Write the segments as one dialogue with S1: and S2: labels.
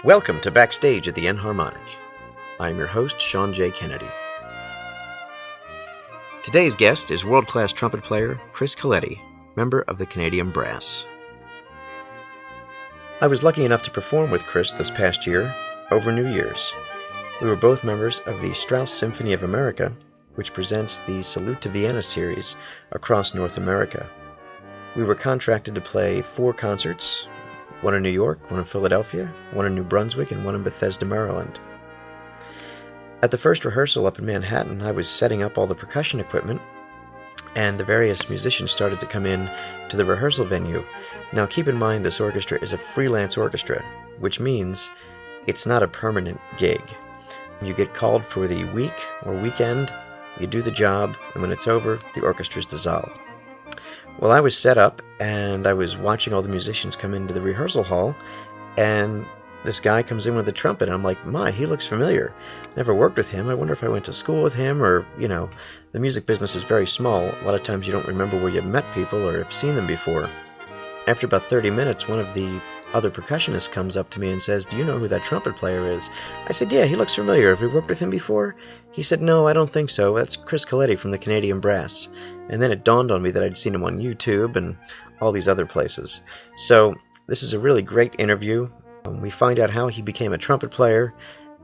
S1: Welcome to Backstage at the Enharmonic. I am your host, Sean J. Kennedy. Today's guest is world-class trumpet player Chris Coletti, member of the Canadian Brass. I was lucky enough to perform with Chris this past year, over New Year's. We were both members of the Strauss Symphony of America, which presents the Salute to Vienna series across North America. We were contracted to play 4 concerts, one in New York, one in Philadelphia, one in New Brunswick, and one in Bethesda, Maryland. At the first rehearsal up in Manhattan, I was setting up all the percussion equipment, and the various musicians started to come in to the rehearsal venue. Now keep in mind this orchestra is a freelance orchestra, which means it's not a permanent gig. You get called for the week or weekend, you do the job, and when it's over, the orchestra is dissolved. Well, I was set up, and I was watching all the musicians come into the rehearsal hall, and this guy comes in with a trumpet, and I'm like, he looks familiar. Never worked with him. I wonder if I went to school with him, or, the music business is very small. A lot of times you don't remember where you've met people or have seen them before. After about 30 minutes, one of the other percussionists comes up to me and says, "Do you know who that trumpet player is?" I said, "Yeah, he looks familiar. Have we worked with him before?" He said, "No, I don't think so. That's Chris Coletti from the Canadian Brass." And then it dawned on me that I'd seen him on YouTube and all these other places. So this is a really great interview. We find out how he became a trumpet player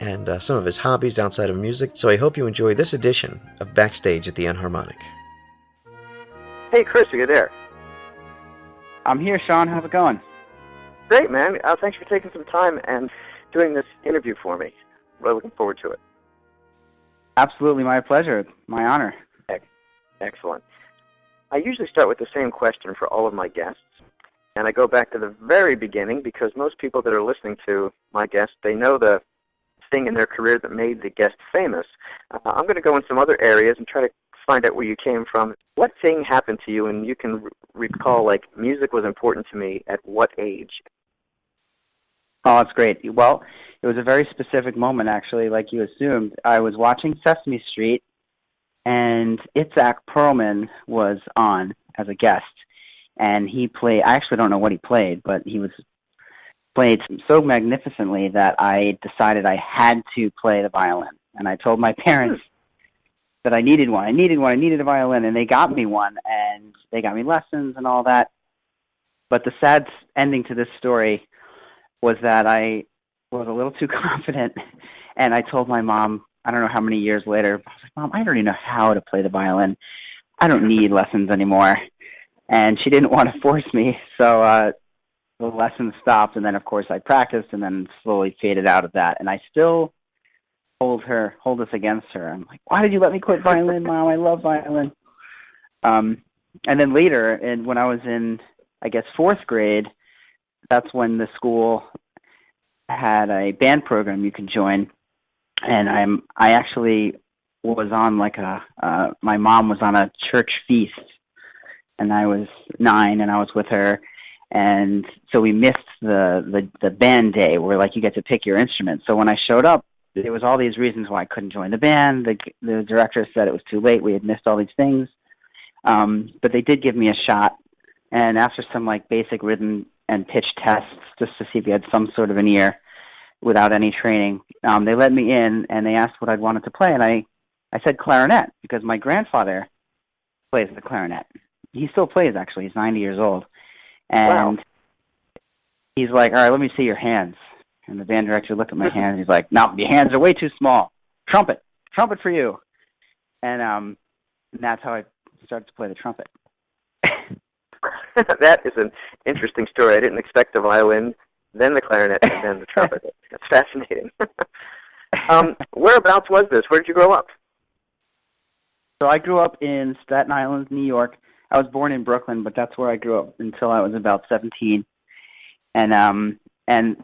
S1: and some of his hobbies outside of music. So I hope you enjoy this edition of Backstage at the Enharmonic.
S2: Hey, Chris, are you there?
S3: I'm here, Sean. How's it going?
S2: Great, man. Thanks for taking some time and doing this interview for me. Really looking forward to it.
S3: Absolutely, my pleasure. My honor.
S2: Excellent. I usually start with the same question for all of my guests, and I go back to the very beginning because most people that are listening to my guests, they know the thing in their career that made the guest famous. I'm going to go in some other areas and try to find out where you came from. What thing happened to you, and you can recall, like, music was important to me at what age?
S3: Oh, that's great. Well, it was a very specific moment, actually, like you assumed. I was watching Sesame Street, and Itzhak Perlman was on as a guest, and he played, I actually don't know what he played, but he was played so magnificently that I decided I had to play the violin. And I told my parents that I needed one. I needed a violin, and they got me one, and they got me lessons and all that. But the sad ending to this story was that I was a little too confident, and I told my mom, I don't know how many years later, I was like, "Mom, I don't even know how to play the violin. I don't need lessons anymore." And she didn't want to force me, so the lessons stopped, and then, of course, I practiced and then slowly faded out of that. And I still hold this against her. I'm like, "Why did you let me quit violin, Mom? I love violin." And then later, and when I was in, I guess, 4th grade, that's when the school had a band program you could join. And I actually was on my mom was on a church feast, and I was 9, and I was with her. And so we missed the band day where, like, you get to pick your instrument. So when I showed up, there was all these reasons why I couldn't join the band. The director said it was too late. We had missed all these things. But they did give me a shot. And after some, basic rhythm and pitch tests, just to see if you had some sort of an ear without any training, they let me in, and they asked what I'd wanted to play. And I said clarinet, because my grandfather plays the clarinet. He still plays, actually. He's 90 years old. And he's like, "All right, let me see your hands." And the band director looked at my hands. He's like, "No, your hands are way too small. Trumpet for you." And that's how I started to play the trumpet.
S2: That is an interesting story. I didn't expect the violin, then the clarinet, and then the trumpet. That's fascinating. Whereabouts was this? Where did you grow up?
S3: So I grew up in Staten Island, New York. I was born in Brooklyn, but that's where I grew up until I was about 17. And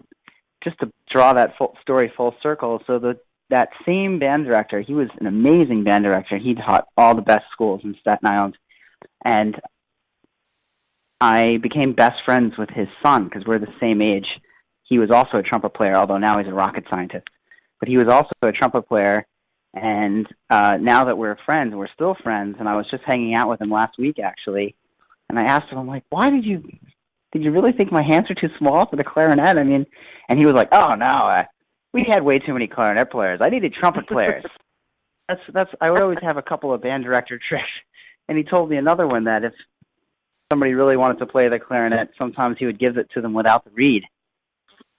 S3: just to draw that story full circle, so that same band director, he was an amazing band director. He taught all the best schools in Staten Island. And I became best friends with his son because we're the same age. He was also a trumpet player, although now he's a rocket scientist. But he was also a trumpet player. And now that we're friends, we're still friends. And I was just hanging out with him last week, actually. And I asked him, I'm like, why did you did you really think my hands are too small for the clarinet? I mean, and he was like, oh, no, we had way too many clarinet players. I needed trumpet players. I would always have a couple of band director tricks. And he told me another one that if somebody really wanted to play the clarinet, sometimes he would give it to them without the reed.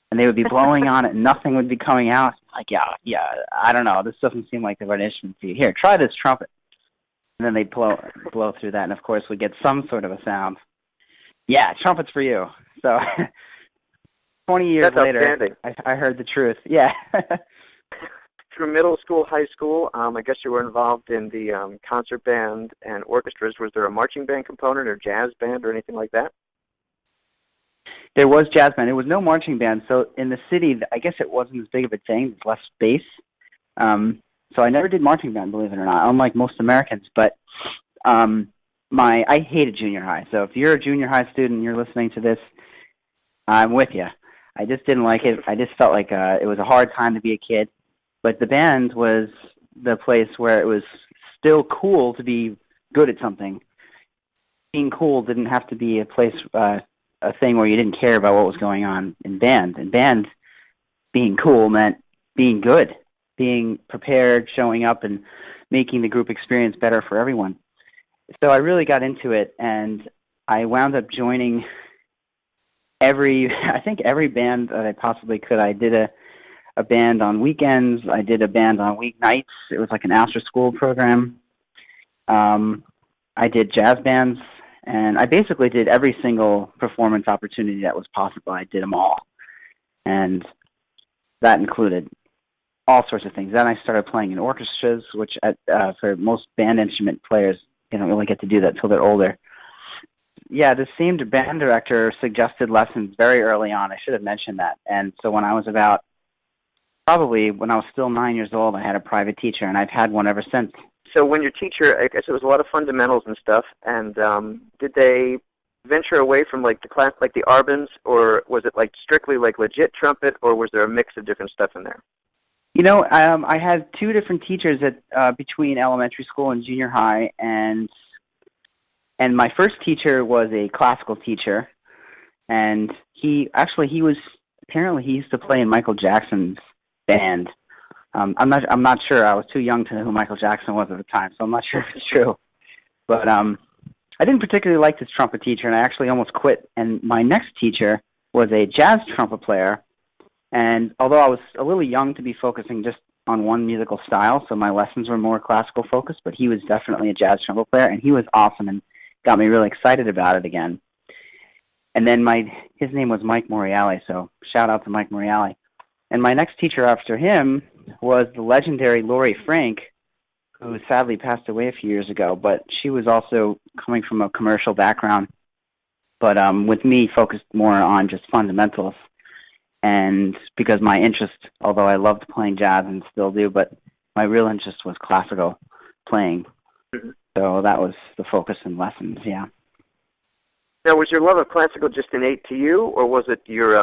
S3: And they would be blowing on it and nothing would be coming out. Like, yeah, I don't know. This doesn't seem like the right instrument for you. Here, try this trumpet. And then they'd blow through that, and of course we'd get some sort of a sound. Yeah, trumpet's for you. So 20 years later, I heard the truth. Yeah.
S2: Through middle school, high school, I guess you were involved in the concert band and orchestras. Was there a marching band component or jazz band or anything like that?
S3: There was jazz band. There was no marching band. So in the city, I guess it wasn't as big of a thing. There's less space. So I never did marching band, believe it or not, unlike most Americans. But I hated junior high. So if you're a junior high student and you're listening to this, I'm with you. I just didn't like it. I just felt like it was a hard time to be a kid. But the band was the place where it was still cool to be good at something. Being cool didn't have to be a place, a thing where you didn't care about what was going on in band. In band, being cool meant being good, being prepared, showing up, and making the group experience better for everyone. So I really got into it, and I wound up joining every band that I possibly could. I did a band on weekends. I did a band on weeknights. It was like an after-school program. I did jazz bands, and I basically did every single performance opportunity that was possible. I did them all, and that included all sorts of things. Then I started playing in orchestras, which for most band instrument players, they don't really get to do that till they're older. Yeah, the same band director suggested lessons very early on. I should have mentioned that. And so when I was still 9 years old, I had a private teacher, and I've had one ever since.
S2: So when your teacher, I guess it was a lot of fundamentals and stuff, and did they venture away from like the class, like the Arbans, or was it like strictly like legit trumpet, or was there a mix of different stuff in there?
S3: You know, I had two different teachers at between elementary school and junior high, and my first teacher was a classical teacher, and he used to play in Michael Jackson's band. I'm not sure. I was too young to know who Michael Jackson was at the time, so I'm not sure if it's true. But I didn't particularly like this trumpet teacher, and I actually almost quit. And my next teacher was a jazz trumpet player. And although I was a little young to be focusing just on one musical style, so my lessons were more classical focused, but he was definitely a jazz trumpet player, and he was awesome and got me really excited about it again. And then his name was Mike Moriali, so shout out to Mike Moriali. And my next teacher after him was the legendary Laurie Frank, who sadly passed away a few years ago, but she was also coming from a commercial background, but with me focused more on just fundamentals. And because my interest, although I loved playing jazz and still do, but my real interest was classical playing. So that was the focus in lessons, yeah.
S2: Now, was your love of classical just innate to you, or was it your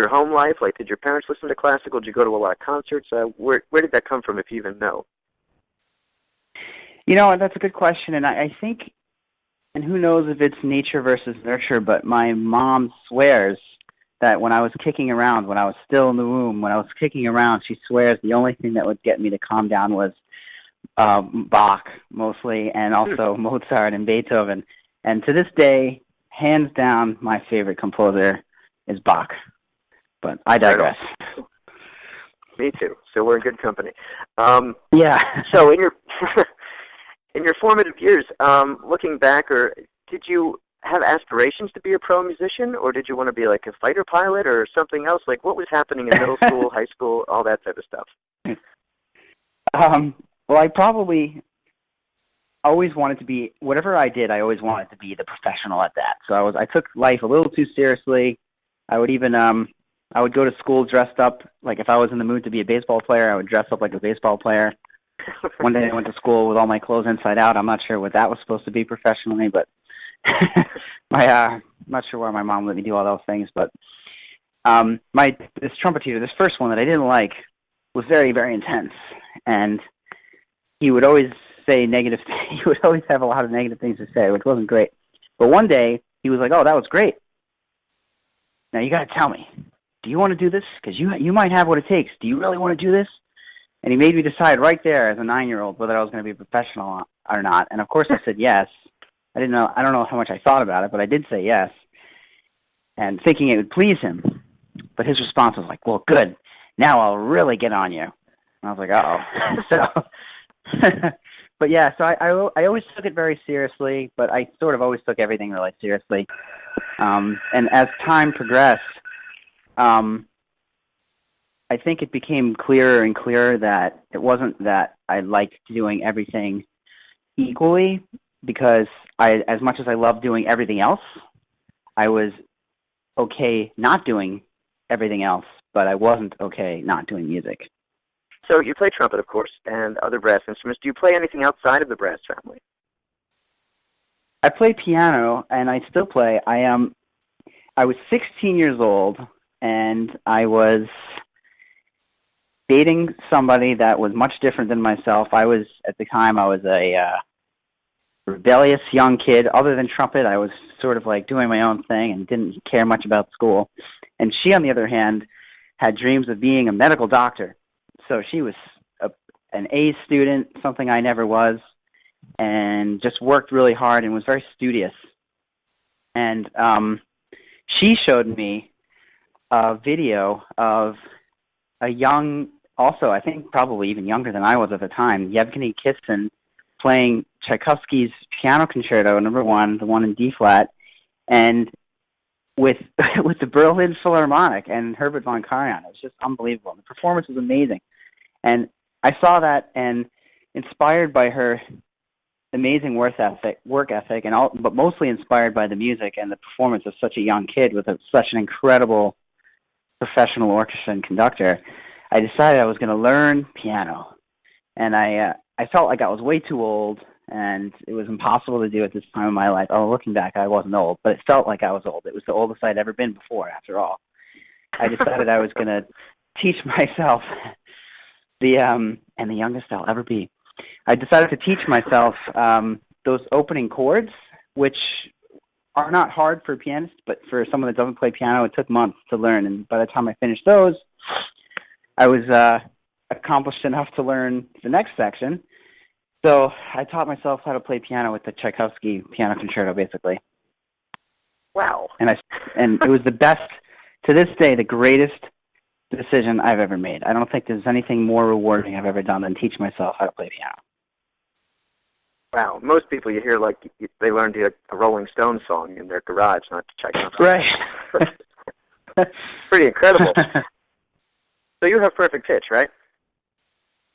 S2: home life? Like, did your parents listen to classical? Did you go to a lot of concerts? Where did that come from, if you even know?
S3: You know, that's a good question, and I think, and who knows if it's nature versus nurture, but my mom swears that when I was kicking around, when I was still in the womb, when I was kicking around, she swears the only thing that would get me to calm down was Bach, mostly, and also Mozart and Beethoven. And to this day, hands down, my favorite composer is Bach. But I digress.
S2: Me too. So we're in good company.
S3: Yeah.
S2: So in your in your formative years, looking back, or did you have aspirations to be a pro musician, or did you want to be like a fighter pilot or something else? Like, what was happening in middle school, high school, all that type of stuff?
S3: Well, I probably always wanted to be, whatever I did, I always wanted to be the professional at that. So I took life a little too seriously. I would even, I would go to school dressed up, like if I was in the mood to be a baseball player, I would dress up like a baseball player. One day I went to school with all my clothes inside out. I'm not sure what that was supposed to be professionally, but I'm not sure why my mom let me do all those things. But this trumpet teacher, this first one that I didn't like, was very, very intense. And he would always say negative things. He would always have a lot of negative things to say, which wasn't great. But one day, he was like, "Oh, that was great." Now you got to tell me, do you want to do this? Because you might have what it takes. Do you really want to do this? And he made me decide right there as a 9-year-old whether I was going to be a professional or not. And of course I said yes. I don't know how much I thought about it, but I did say yes, and thinking it would please him. But his response was like, well, good. Now I'll really get on you. And I was like, uh-oh. So, but yeah, so I always took it very seriously, but I sort of always took everything really seriously. And as time progressed, I think it became clearer and clearer that it wasn't that I liked doing everything equally, because as much as I loved doing everything else, I was okay not doing everything else, but I wasn't okay not doing music.
S2: So you play trumpet, of course, and other brass instruments. Do you play anything outside of the brass family?
S3: I play piano, and I still play. I was 16 years old, and I was dating somebody that was much different than myself. At the time, I was a rebellious young kid. Other than trumpet, I was sort of like doing my own thing and didn't care much about school. And she, on the other hand, had dreams of being a medical doctor. So she was an A student, something I never was, and just worked really hard and was very studious. And she showed me a video of a young, also I think probably even younger than I was at the time, Yevgeny Kissin, playing Tchaikovsky's Piano Concerto No. 1, the one in D flat, and with the Berlin Philharmonic and Herbert von Karajan. It was just unbelievable. The performance was amazing. And I saw that, and inspired by her amazing work ethic, but mostly inspired by the music and the performance of such a young kid with such an incredible professional orchestra and conductor, I decided I was going to learn piano. And I felt like I was way too old, and it was impossible to do at this time in my life. Oh, looking back, I wasn't old, but it felt like I was old. It was the oldest I'd ever been before, after all. I decided I was going to teach myself and the youngest I'll ever be. I decided to teach myself those opening chords, which are not hard for a pianist, but for someone that doesn't play piano, it took months to learn. And by the time I finished those, I was accomplished enough to learn the next section. So I taught myself how to play piano with the Tchaikovsky Piano Concerto, basically.
S2: Wow.
S3: And it was the best, to this day, the greatest decision I've ever made. I don't think there's anything more rewarding I've ever done than teach myself how to play piano.
S2: Wow. Most people you hear, like, they learned a Rolling Stones song in their garage, not Tchaikovsky.
S3: Right.
S2: Pretty incredible. So you have perfect pitch, right?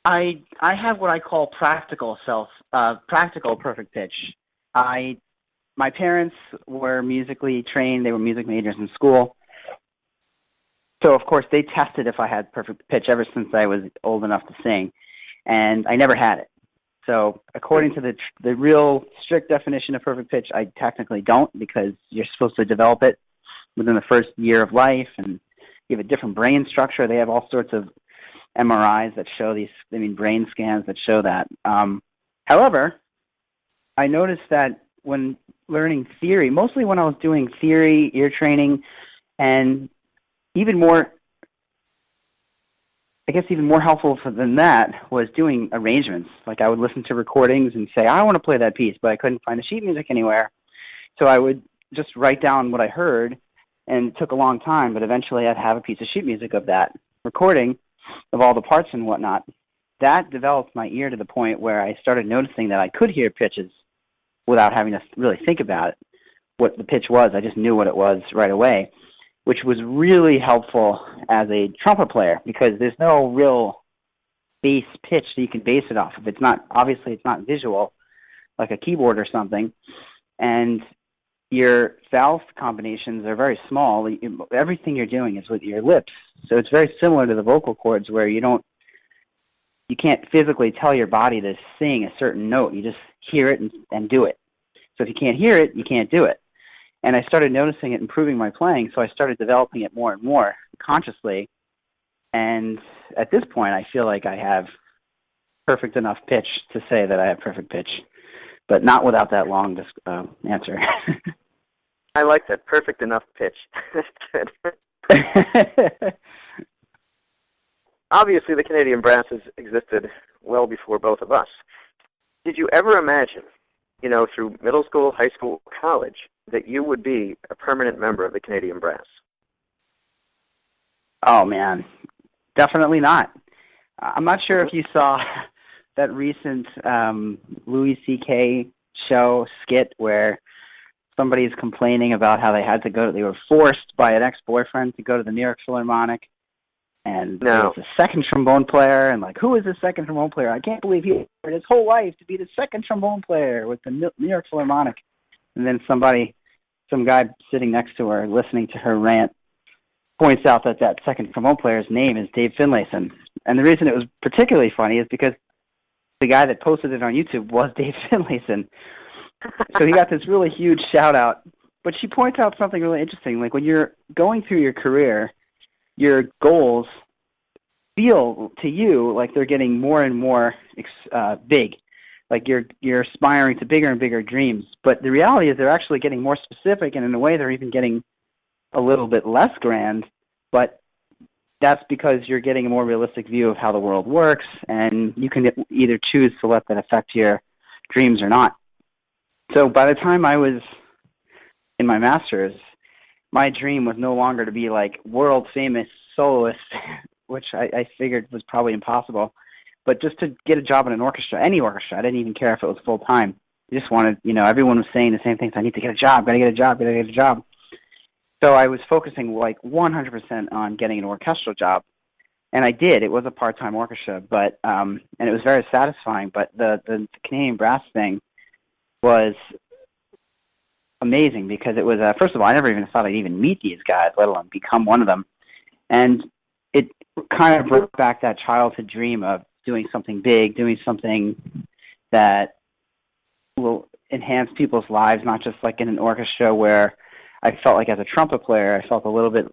S3: I have what I call practical perfect pitch. My parents were musically trained. They were music majors in school. So, of course, they tested if I had perfect pitch ever since I was old enough to sing, and I never had it. So, according to the real strict definition of perfect pitch, I technically don't, because you're supposed to develop it within the first year of life, and you have a different brain structure. They have all sorts of MRIs that show brain scans that show that. However, I noticed that when learning theory, mostly when I was doing theory, ear training, and even more helpful than that was doing arrangements. Like, I would listen to recordings and say, I want to play that piece, but I couldn't find the sheet music anywhere. So I would just write down what I heard, and it took a long time, but eventually I'd have a piece of sheet music of that recording of all the parts and whatnot. That developed my ear to the point where I started noticing that I could hear pitches without having to really think about it, what the pitch was. I just knew what it was right away, which was really helpful as a trumpet player, because there's no real bass pitch that you can base it off of. It's not visual, like a keyboard or something, and your valve combinations are very small. Everything you're doing is with your lips, so it's very similar to the vocal cords, where you can't physically tell your body to sing a certain note. You just hear it and do it. So if you can't hear it, you can't do it. And I started noticing it improving my playing, so I started developing it more and more consciously. And at this point, I feel like I have perfect enough pitch to say that I have perfect pitch, but not without that long answer.
S2: I like that. Perfect enough pitch. That's good. Obviously, the Canadian Brass has existed well before both of us. Did you ever imagine, through middle school, high school, college, that you would be a permanent member of the Canadian Brass?
S3: Oh, man. Definitely not. I'm not sure if you saw that recent Louis C.K. show skit where somebody's complaining about how they were forced by an ex-boyfriend to go to the New York Philharmonic, and there was a second trombone player, and who is the second trombone player? I can't believe he worked his whole life to be the second trombone player with the New York Philharmonic. And then some guy sitting next to her, listening to her rant, points out that second trombone player's name is Dave Finlayson. And the reason it was particularly funny is because the guy that posted it on YouTube was Dave Finlayson. So he got this really huge shout-out. But she points out something really interesting. When you're going through your career, your goals feel to you like they're getting more and more big. You're aspiring to bigger and bigger dreams. But the reality is they're actually getting more specific, and in a way they're even getting a little bit less grand. But that's because you're getting a more realistic view of how the world works, and you can either choose to let that affect your dreams or not. So by the time I was in my master's, my dream was no longer to be world-famous soloist, which I figured was probably impossible, but just to get a job in an orchestra, any orchestra. I didn't even care if it was full-time. I just wanted, everyone was saying the same things. I need to get a job, got to get a job, got to get a job. So I was focusing 100% on getting an orchestral job, and I did. It was a part-time orchestra, but and it was very satisfying. But the Canadian Brass thing was amazing because it was first of all, I never even thought I'd even meet these guys, let alone become one of them, and it kind of brought back that childhood dream of doing something big, doing something that will enhance people's lives, not just in an orchestra where I felt like as a trumpet player, I felt a little bit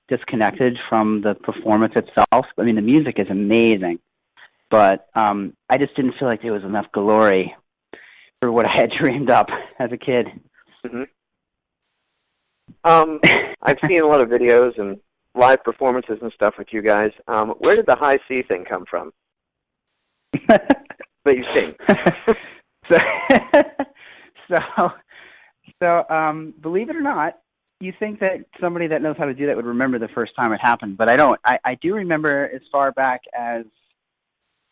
S3: disconnected from the performance itself. I mean, the music is amazing, but I just didn't feel like there was enough glory for what I had dreamed up as a kid.
S2: Mm-hmm. I've seen a lot of videos and live performances and stuff with you guys. Where did the high C thing come from? That you sing.
S3: So, believe it or not, you think that somebody that knows how to do that would remember the first time it happened, but I don't. I do remember as far back as,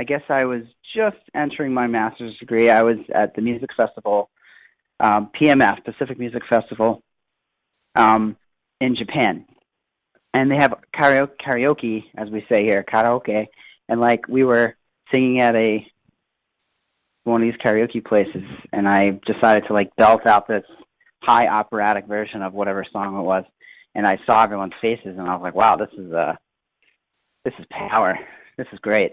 S3: I guess I was just entering my master's degree. I was at the music festival, PMF, Pacific Music Festival, in Japan. And they have karaoke, as we say here, karaoke. And we were singing at one of these karaoke places, and I decided to belt out this high operatic version of whatever song it was, and I saw everyone's faces, and I was like, "Wow, this is power. This is great."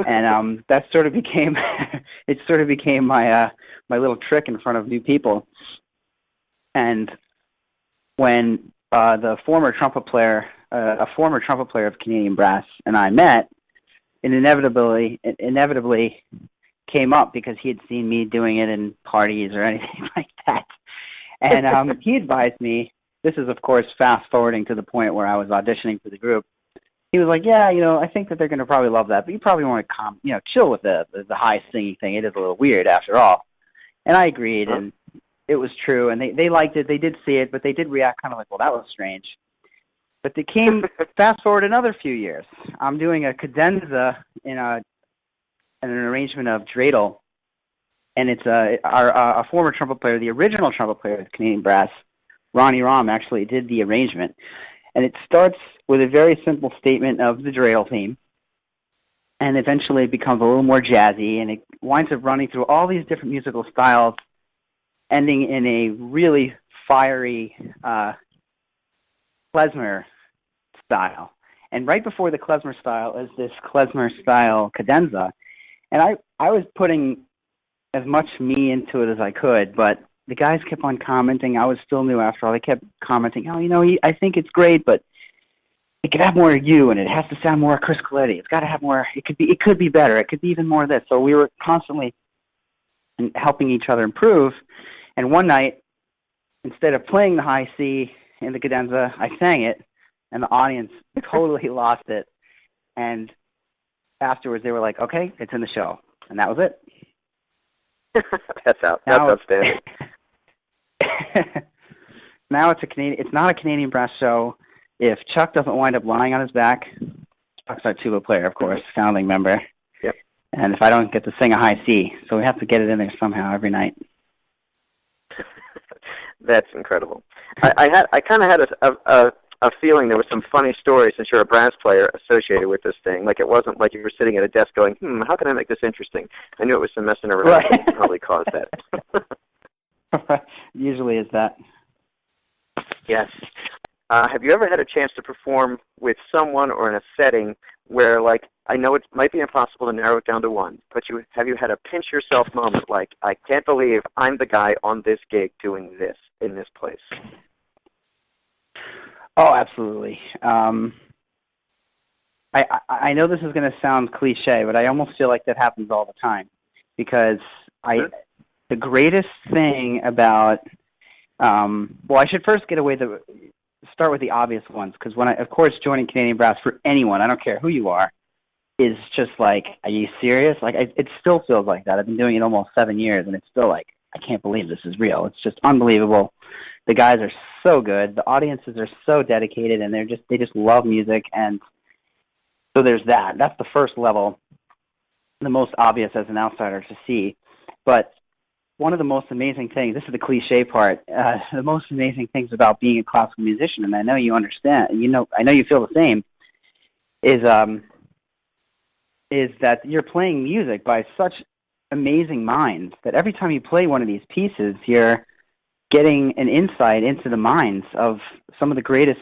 S3: And that sort of became my my little trick in front of new people. And when a former trumpet player of Canadian Brass and I met, it inevitably came up because he had seen me doing it in parties or anything like that. And he advised me, this is, of course, fast-forwarding to the point where I was auditioning for the group. He was like, yeah, I think that they're going to probably love that, but you probably want to chill with the high singing thing. It is a little weird after all. And I agreed, and it was true, and they liked it. They did see it, but they did react kind of like, well, that was strange. But they came, fast-forward another few years. I'm doing a cadenza in an arrangement of dreidel, and it's a former trumpet player, the original trumpet player of Canadian Brass, Ronnie Rahm, actually did the arrangement. And it starts with a very simple statement of the dreidel theme, and eventually it becomes a little more jazzy, and it winds up running through all these different musical styles, ending in a really fiery klezmer style. And right before the klezmer style is this klezmer style cadenza. And I was putting as much me into it as I could, but the guys kept on commenting. I was still new after all. They kept commenting, I think it's great, but it could have more of you, and it has to sound more Chris Coletti. It's got to have more. It could be better. It could be even more of this. So we were constantly helping each other improve. And one night, instead of playing the high C in the cadenza, I sang it, and the audience totally lost it. And afterwards, they were like, "Okay, it's in the show," and that was it.
S2: That's outstanding.
S3: Now it's not a Canadian brass show. If Chuck doesn't wind up lying on his back, Chuck's our tuba player, of course, founding member.
S2: Yep.
S3: And if I don't get to sing a high C, so we have to get it in there somehow every night.
S2: That's incredible. I kind of had a feeling there was some funny stories, since you're a brass player, associated with this thing. Like, it wasn't like you were sitting at a desk going, how can I make this interesting? I knew it was some messing around
S3: right.
S2: that probably caused that.
S3: Usually is that.
S2: Yes. Have you ever had a chance to perform with someone or in a setting where, like, I know it might be impossible to narrow it down to one, but have you had a pinch yourself moment, like, I can't believe I'm the guy on this gig doing this in this place?
S3: Oh, absolutely. I know this is going to sound cliche, but I almost feel like that happens all the time, because the greatest thing about I should first start with the obvious ones, because of course, joining Canadian Brass for anyone, I don't care who you are, is just like, are you serious? Like, it still feels like that. I've been doing it almost 7 years, and it's still like, I can't believe this is real. It's just unbelievable. The guys are so good. The audiences are so dedicated, and they just love music. And so there's that. That's the first level, the most obvious as an outsider to see. But one of the most amazing things, this is the cliche part, the most amazing things about being a classical musician, and I know you understand, I know you feel the same, is that you're playing music by such amazing minds that every time you play one of these pieces, you're getting an insight into the minds of some of the greatest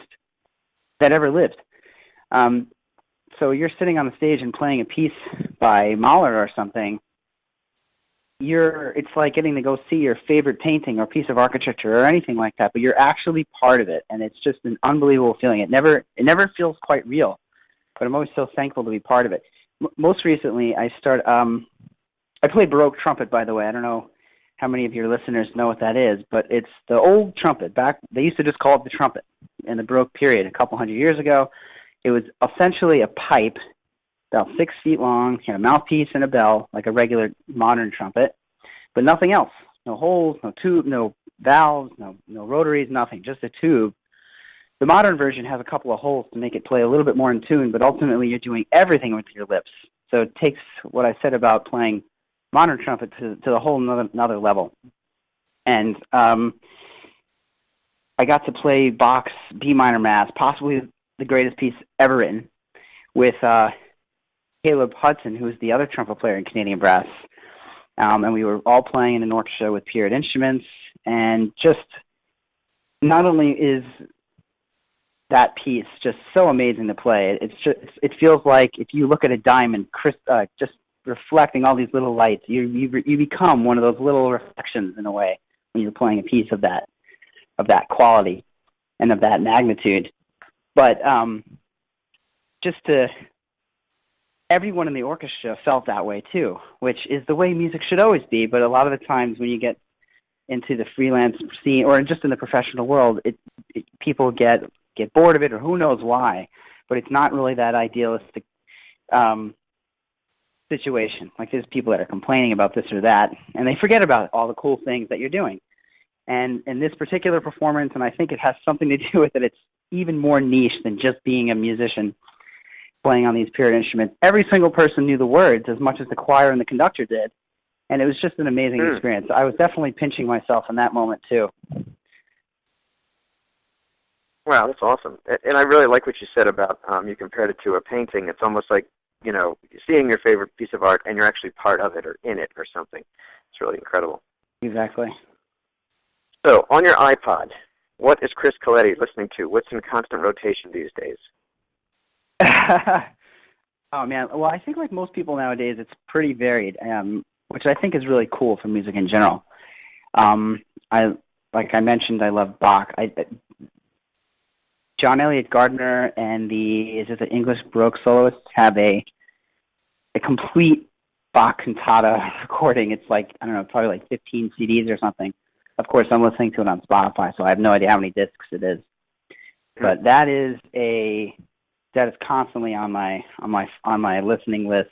S3: that ever lived. So you're sitting on the stage and playing a piece by Mahler or something. It's like getting to go see your favorite painting or piece of architecture or anything like that, but you're actually part of it, and it's just an unbelievable feeling. It never feels quite real, but I'm always so thankful to be part of it. Most recently, I played Baroque trumpet, by the way. I don't know how many of your listeners know what that is, but it's the old trumpet. They used to just call it the trumpet in the Baroque period a couple hundred years ago. It was essentially a pipe about 6 feet long, had a mouthpiece and a bell, like a regular modern trumpet, but nothing else. No holes, no tube, no valves, no rotaries, nothing, just a tube. The modern version has a couple of holes to make it play a little bit more in tune, but ultimately you're doing everything with your lips. So it takes what I said about playing modern trumpet to the whole another level. And I got to play Bach's B minor Mass, possibly the greatest piece ever written, with Caleb Hudson, who was the other trumpet player in Canadian Brass. And we were all playing in an orchestra with period instruments, and just not only is that piece just so amazing to play, it feels like if you look at a diamond, just reflecting all these little lights, you become one of those little reflections in a way when you're playing a piece of that quality and of that magnitude. But everyone in the orchestra felt that way too, which is the way music should always be. But a lot of the times when you get into the freelance scene or just in the professional world, people get bored of it, or who knows why. But it's not really that idealistic situation. Like, there's people that are complaining about this or that, and they forget about all the cool things that you're doing. And in this particular performance, and I think it has something to do with it, it's even more niche than just being a musician playing on these period instruments. Every single person knew the words as much as the choir and the conductor did, and it was just an amazing experience. I was definitely pinching myself in that moment too.
S2: Wow, that's awesome. And I really like what you said about you compared it to a painting. It's almost like, seeing your favorite piece of art and you're actually part of it or in it or something. It's really incredible.
S3: Exactly.
S2: So, on your iPod, what is Chris Coletti listening to? What's in constant rotation these days?
S3: Oh, man. Well, I think like most people nowadays, it's pretty varied, which I think is really cool for music in general. Like I mentioned, I love Bach. John Elliott Gardner and the English Baroque soloists have a complete Bach cantata recording. It's like, I don't know, probably like 15 CDs or something of course, I'm listening to it on Spotify, so I have no idea how many discs it is. But that is constantly on my listening list.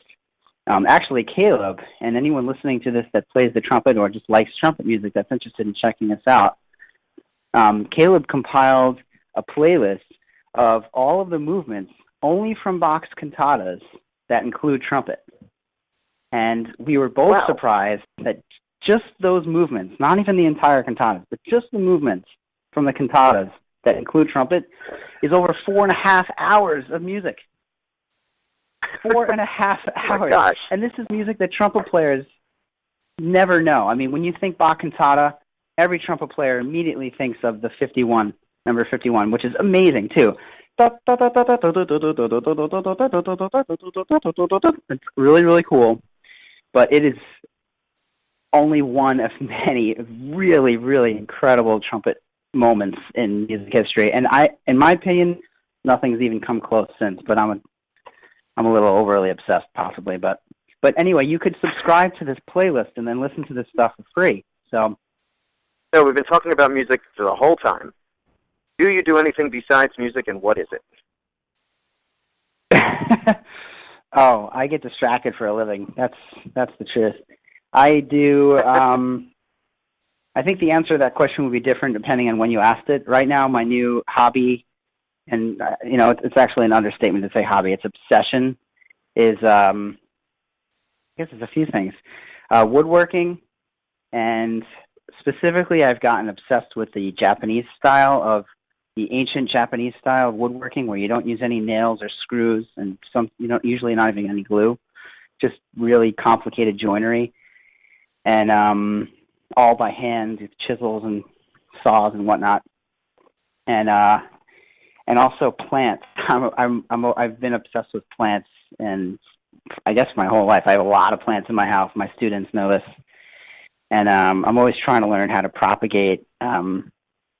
S3: Actually, Caleb, and anyone listening to this that plays the trumpet or just likes trumpet music that's interested in checking this out, Caleb compiled a playlist of all of the movements only from Bach's cantatas that include trumpet. And we were both surprised that just those movements, not even the entire cantatas, but just the movements from the cantatas that include trumpet, is over 4.5 hours of music. 4.5 hours.
S2: Gosh.
S3: And this is music that trumpet players never know. I mean, when you think Bach cantata, every trumpet player immediately thinks of the 51, number 51, which is amazing too. It's really, really cool. But it is only one of many really, really incredible trumpet moments in music history. And in my opinion, nothing's even come close since. But I'm a little overly obsessed, possibly. But anyway, you could subscribe to this playlist and then listen to this stuff for free. So
S2: we've been talking about music for the whole time. Do you do anything besides music, and what is it?
S3: Oh, I get distracted for a living. That's the truth. I do. I think the answer to that question would be different depending on when you asked it. Right now, my new hobby, and it's actually an understatement to say hobby. It's obsession. Is I guess it's a few things. Woodworking, and specifically, I've gotten obsessed with the Japanese style of the ancient Japanese style of woodworking, where you don't use any nails or screws, and usually not even any glue, just really complicated joinery, and all by hand with chisels and saws and whatnot, and also plants. I've been obsessed with plants, and I guess my whole life. I have a lot of plants in my house. My students know this, and I'm always trying to learn how to propagate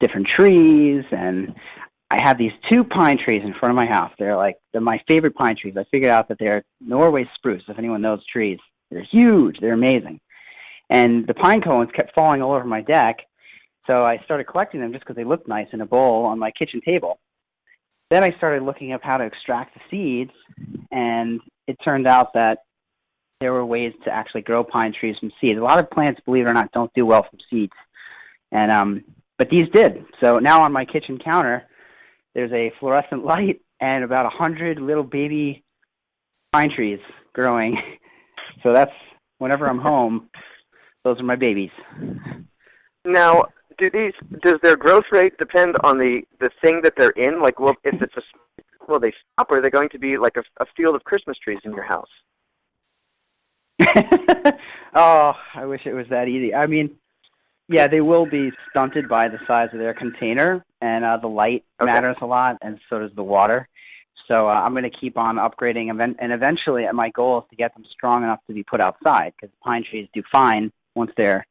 S3: different trees, and I have these 2 pine trees in front of my house. They're my favorite pine trees. I figured out that they're Norway spruce, if anyone knows trees. They're huge. They're amazing. And the pine cones kept falling all over my deck, so I started collecting them just because they looked nice in a bowl on my kitchen table. Then I started looking up how to extract the seeds, and it turned out that there were ways to actually grow pine trees from seeds. A lot of plants, believe it or not, don't do well from seeds. And but these did. So now on my kitchen counter, there's a fluorescent light and about 100 little baby pine trees growing. So that's, whenever I'm home, those are my babies.
S2: Now, does their growth rate depend on the thing that they're in? Like, if it's will they stop, or are they going to be like a field of Christmas trees in your house?
S3: Oh, I wish it was that easy. I mean, yeah, they will be stunted by the size of their container, and the light matters a lot, and so does the water. So I'm going to keep on upgrading, and eventually my goal is to get them strong enough to be put outside, because pine trees do fine once they're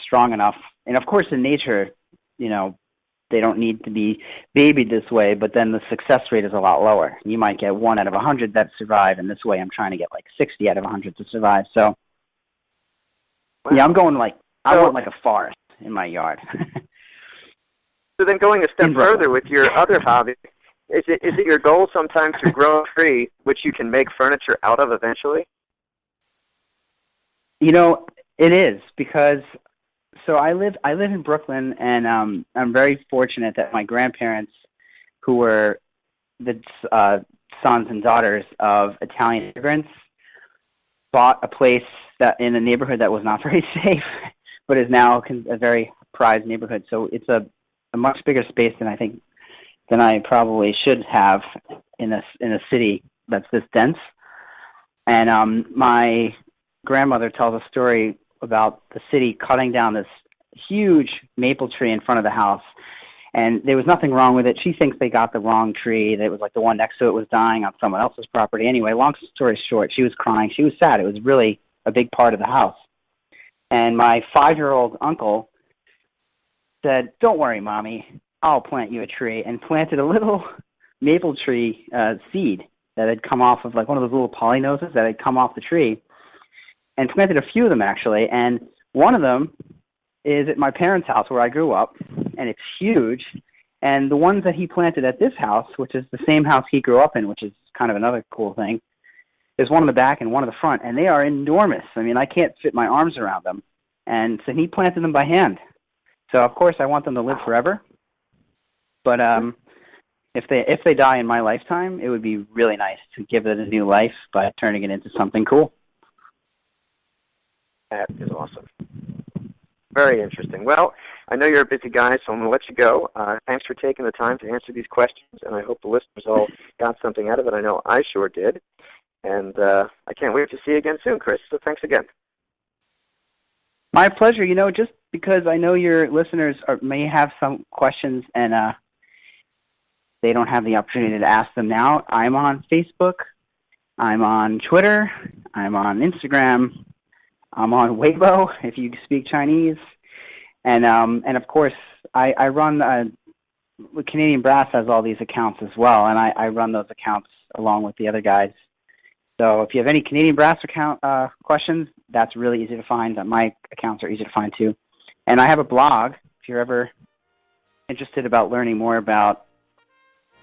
S3: strong enough. And of course, in nature, they don't need to be babied this way, but then the success rate is a lot lower. You might get 1 out of 100 that survive, and this way I'm trying to get like 60 out of 100 to survive. So, yeah, I'm going I want like a forest in my yard.
S2: So then going a step further with your other hobby, is it your goal sometimes to grow a tree which you can make furniture out of eventually?
S3: It is, because so I live in Brooklyn, and I'm very fortunate that my grandparents, who were the sons and daughters of Italian immigrants, bought a place that in a neighborhood that was not very safe, but is now a very prized neighborhood. So it's a much bigger space than I probably should have in a city that's this dense. And my grandmother tells a story about the city cutting down this huge maple tree in front of the house, and there was nothing wrong with it. She thinks they got the wrong tree. That was like the one next to it was dying on someone else's property. Anyway, long story short, she was crying. She was sad. It was really a big part of the house. And my 5-year-old uncle said, "Don't worry, Mommy, I'll plant you a tree," and planted a little maple tree seed that had come off of like one of those little polynoses that had come off the tree, and planted a few of them actually. And one of them is at my parents' house where I grew up, and it's huge. And the ones that he planted at this house, which is the same house he grew up in, which is kind of another cool thing, there's one in the back and one in the front, and they are enormous. I mean, I can't fit my arms around them. And so he planted them by hand. So, of course, I want them to live forever. But if they die in my lifetime, it would be really nice to give it a new life by turning it into something cool.
S2: That is awesome. Very interesting. Well, I know you're a busy guy, so I'm going to let you go. Thanks for taking the time to answer these questions, and I hope the listeners all got something out of it. I know I sure did. And I can't wait to see you again soon, Chris. So thanks again.
S3: My pleasure. Just because I know your listeners may have some questions and they don't have the opportunity to ask them now, I'm on Facebook. I'm on Twitter. I'm on Instagram. I'm on Weibo, if you speak Chinese. And of course, I run, Canadian Brass has all these accounts as well, and I run those accounts along with the other guys. So if you have any Canadian Brass account questions, that's really easy to find. My accounts are easy to find too. And I have a blog, if you're ever interested about learning more about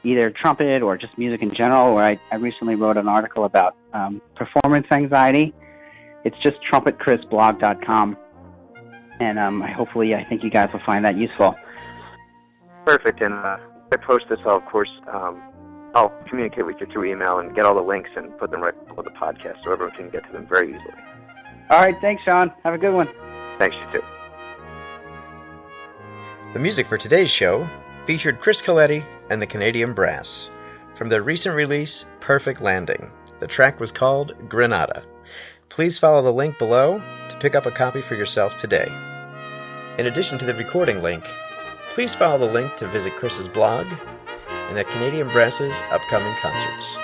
S3: either trumpet or just music in general, where I recently wrote an article about performance anxiety. It's just trumpetchrisblog.com. And I think you guys will find that useful.
S2: Perfect. And I post this, I'll communicate with you through email and get all the links and put them right below the podcast so everyone can get to them very easily.
S3: All right. Thanks, Sean. Have a good one.
S2: Thanks, you too.
S1: The music for today's show featured Chris Coletti and the Canadian Brass from their recent release, Perfect Landing. The track was called Granada. Please follow the link below to pick up a copy for yourself today. In addition to the recording link, please follow the link to visit Chris's blog and the Canadian Brass's upcoming concerts.